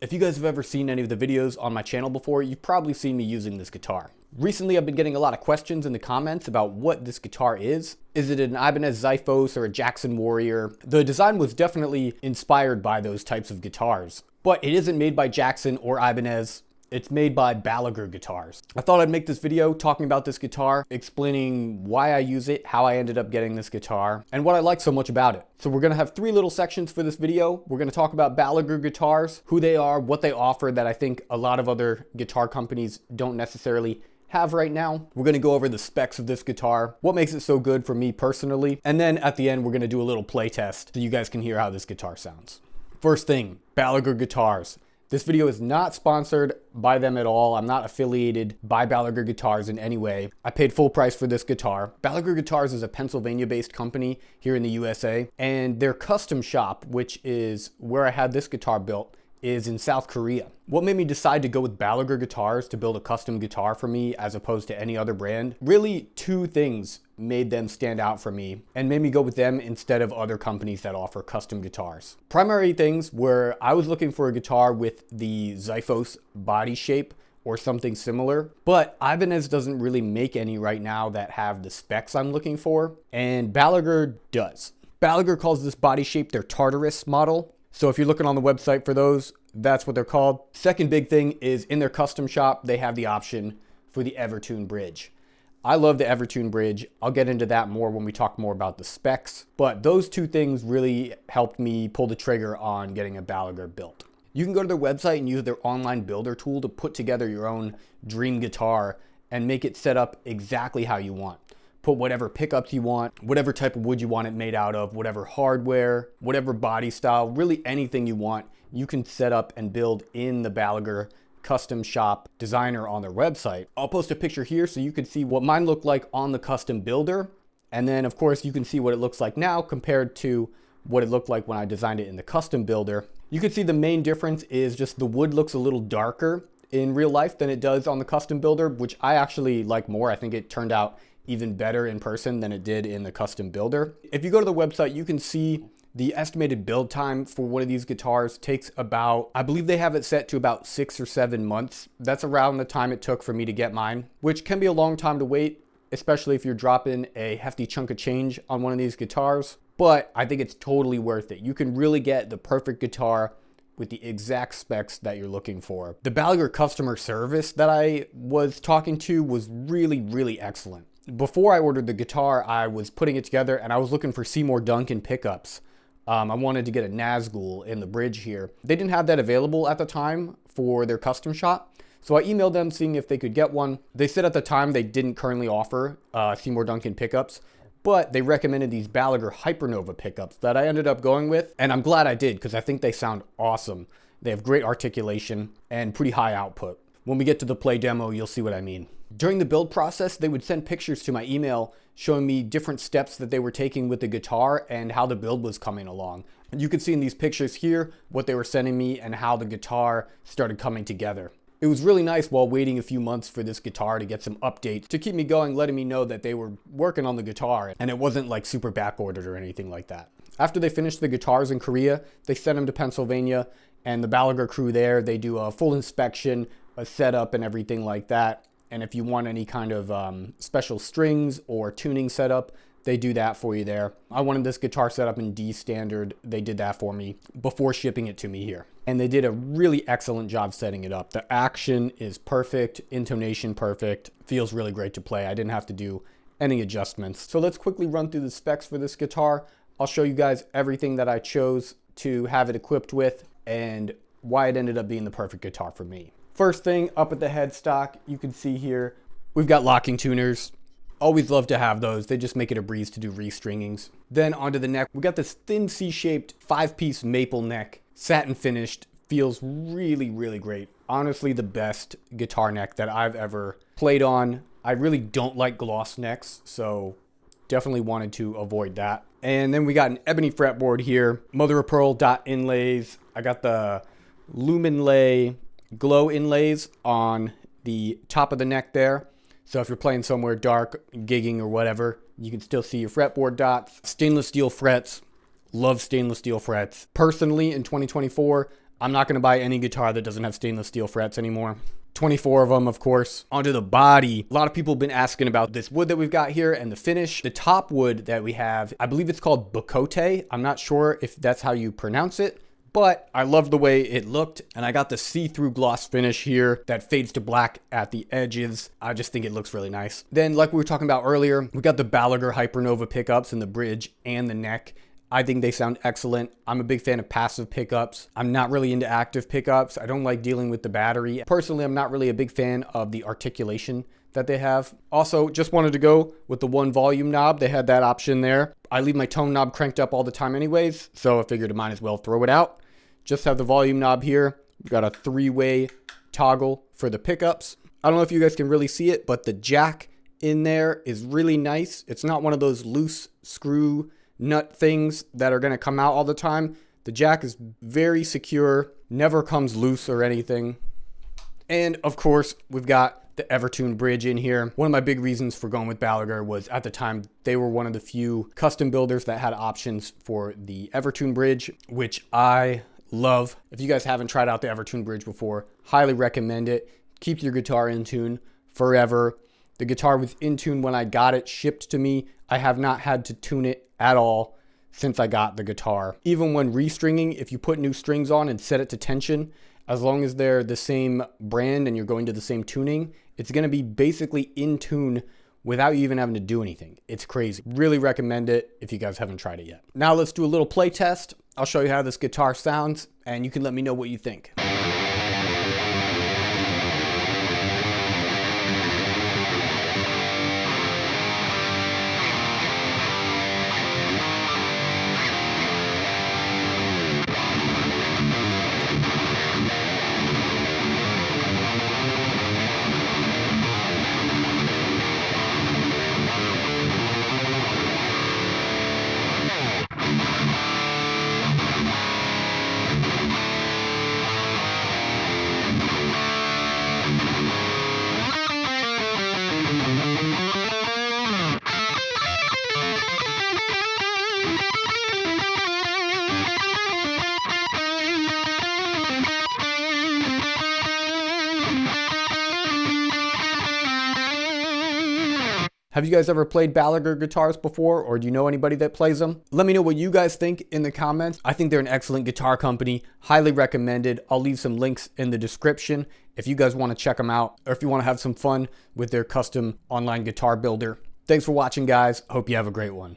If you guys have ever seen any of the videos on my channel before, you've probably seen me using this guitar. Recently, I've been getting a lot of questions in the comments about what this guitar is. Is it an Ibanez Xiphos or a Jackson Warrior? The design was definitely inspired by those types of guitars, but it isn't made by Jackson or Ibanez. It's made by Balaguer Guitars. I thought I'd make this video talking about this guitar, explaining why I use it, how I ended up getting this guitar, and what I like so much about it. So we're gonna have three little sections for this video. We're gonna talk about Balaguer Guitars, who they are, what they offer that I think a lot of other guitar companies don't necessarily have right now. We're gonna go over the specs of this guitar, what makes it so good for me personally, and then at the end we're gonna do a little play test so you guys can hear how this guitar sounds. First thing, Balaguer Guitars. This video is not sponsored by them at all. I'm not affiliated by Balaguer Guitars in any way. I paid full price for this guitar. Balaguer Guitars is a Pennsylvania-based company here in the USA, and their custom shop, which is where I had this guitar built, is in South Korea. What made me decide to go with Balaguer Guitars to build a custom guitar for me as opposed to any other brand? Really, two things made them stand out for me and made me go with them instead of other companies that offer custom guitars. Primary things were I was looking for a guitar with the Xiphos body shape or something similar, but Ibanez doesn't really make any right now that have the specs I'm looking for, and Balaguer does. Balaguer calls this body shape their Tartarus model. So if you're looking on the website for those, that's what they're called. Second big thing is in their custom shop, they have the option for the Evertune bridge. I love the Evertune bridge. I'll get into that more when we talk more about the specs, but those two things really helped me pull the trigger on getting a Balaguer built. You can go to their website and use their online builder tool to put together your own dream guitar and make it set up exactly how you want. Put whatever pickups you want, whatever type of wood you want it made out of, whatever hardware, whatever body style, really anything you want, you can set up and build in the Balaguer custom shop designer on their website. I'll post a picture here so you can see what mine looked like on the custom builder. And then of course you can see what it looks like now compared to what it looked like when I designed it in the custom builder. You can see the main difference is just the wood looks a little darker in real life than it does on the custom builder, which I actually like more. I think it turned out even better in person than it did in the custom builder. If you go to the website, you can see the estimated build time for one of these guitars takes about, I believe they have it set to about 6 or 7 months. That's around the time it took for me to get mine, which can be a long time to wait, especially if you're dropping a hefty chunk of change on one of these guitars. But I think it's totally worth it. You can really get the perfect guitar with the exact specs that you're looking for. The Balaguer customer service that I was talking to was really excellent. Before I ordered the guitar, I was putting it together and I was looking for Seymour Duncan pickups. I wanted to get a Nazgul in the bridge here. They didn't have that available at the time for their custom shop. So I emailed them seeing if they could get one. They said at the time they didn't currently offer Seymour Duncan pickups, but they recommended these Balaguer Hypernova pickups that I ended up going with. And I'm glad I did because I think they sound awesome. They have great articulation and pretty high output. When we get to the play demo, you'll see what I mean. During the build process, they would send pictures to my email showing me different steps that they were taking with the guitar and how the build was coming along. And you can see in these pictures here what they were sending me and how the guitar started coming together. It was really nice while waiting a few months for this guitar to get some updates to keep me going, letting me know that they were working on the guitar and it wasn't like super back ordered or anything like that. After they finished the guitars in Korea, they sent them to Pennsylvania, and the Balaguer crew there, they do a full inspection, a setup and everything like that. And if you want any kind of special strings or tuning setup, they do that for you there. I wanted this guitar set up in D standard. They did that for me before shipping it to me here. And they did a really excellent job setting it up. The action is perfect, intonation perfect, feels really great to play. I didn't have to do any adjustments. So let's quickly run through the specs for this guitar. I'll show you guys everything that I chose to have it equipped with and why it ended up being the perfect guitar for me. First thing, up at the headstock, you can see here, we've got locking tuners. Always love to have those. They just make it a breeze to do restringings. Then onto the neck, we got this thin C-shaped 5-piece maple neck, satin finished, feels really great. Honestly, the best guitar neck that I've ever played on. I really don't like gloss necks, so definitely wanted to avoid that. And then we got an ebony fretboard here, mother of pearl dot inlays. I got the Luminlay glow inlays on the top of the neck there. So if you're playing somewhere dark, gigging or whatever, you can still see your fretboard dots. Stainless steel frets. Love stainless steel frets. Personally, in 2024, I'm not going to buy any guitar that doesn't have stainless steel frets anymore. 24 of them, of course. Onto the body. A lot of people have been asking about this wood that we've got here and the finish. The top wood that we have, I believe it's called Bacote. I'm not sure if that's how you pronounce it, but I love the way it looked. And I got the see-through gloss finish here that fades to black at the edges. I just think it looks really nice. Then, like we were talking about earlier, we got the Balaguer Hypernova pickups in the bridge and the neck. I think they sound excellent. I'm a big fan of passive pickups. I'm not really into active pickups. I don't like dealing with the battery. Personally, I'm not really a big fan of the articulation that they have. Also, just wanted to go with the one volume knob. They had that option there. I leave my tone knob cranked up all the time anyways, so I figured I might as well throw it out. Just have the volume knob here. We've got a 3-way toggle for the pickups. I don't know if you guys can really see it, but the jack in there is really nice. It's not one of those loose screw nut things that are going to come out all the time. The jack is very secure, never comes loose or anything. And of course, we've got the Evertune bridge in here. One of my big reasons for going with Balaguer was at the time, they were one of the few custom builders that had options for the Evertune bridge, which I love. If you guys haven't tried out the Evertune bridge before, highly recommend it. Keeps your guitar in tune forever. The guitar was in tune when I got it shipped to me. I have not had to tune it at all since I got the guitar. Even when restringing, if you put new strings on and set it to tension, as long as they're the same brand and you're going to the same tuning, it's gonna be basically in tune without you even having to do anything. It's crazy. Really recommend it if you guys haven't tried it yet. Now let's do a little play test. I'll show you how this guitar sounds and you can let me know what you think. Have you guys ever played Balaguer guitars before, or do you know anybody that plays them? Let me know what you guys think in the comments. I think they're an excellent guitar company, highly recommended. I'll leave some links in the description if you guys want to check them out, or if you want to have some fun with their custom online guitar builder. Thanks for watching, guys. Hope you have a great one.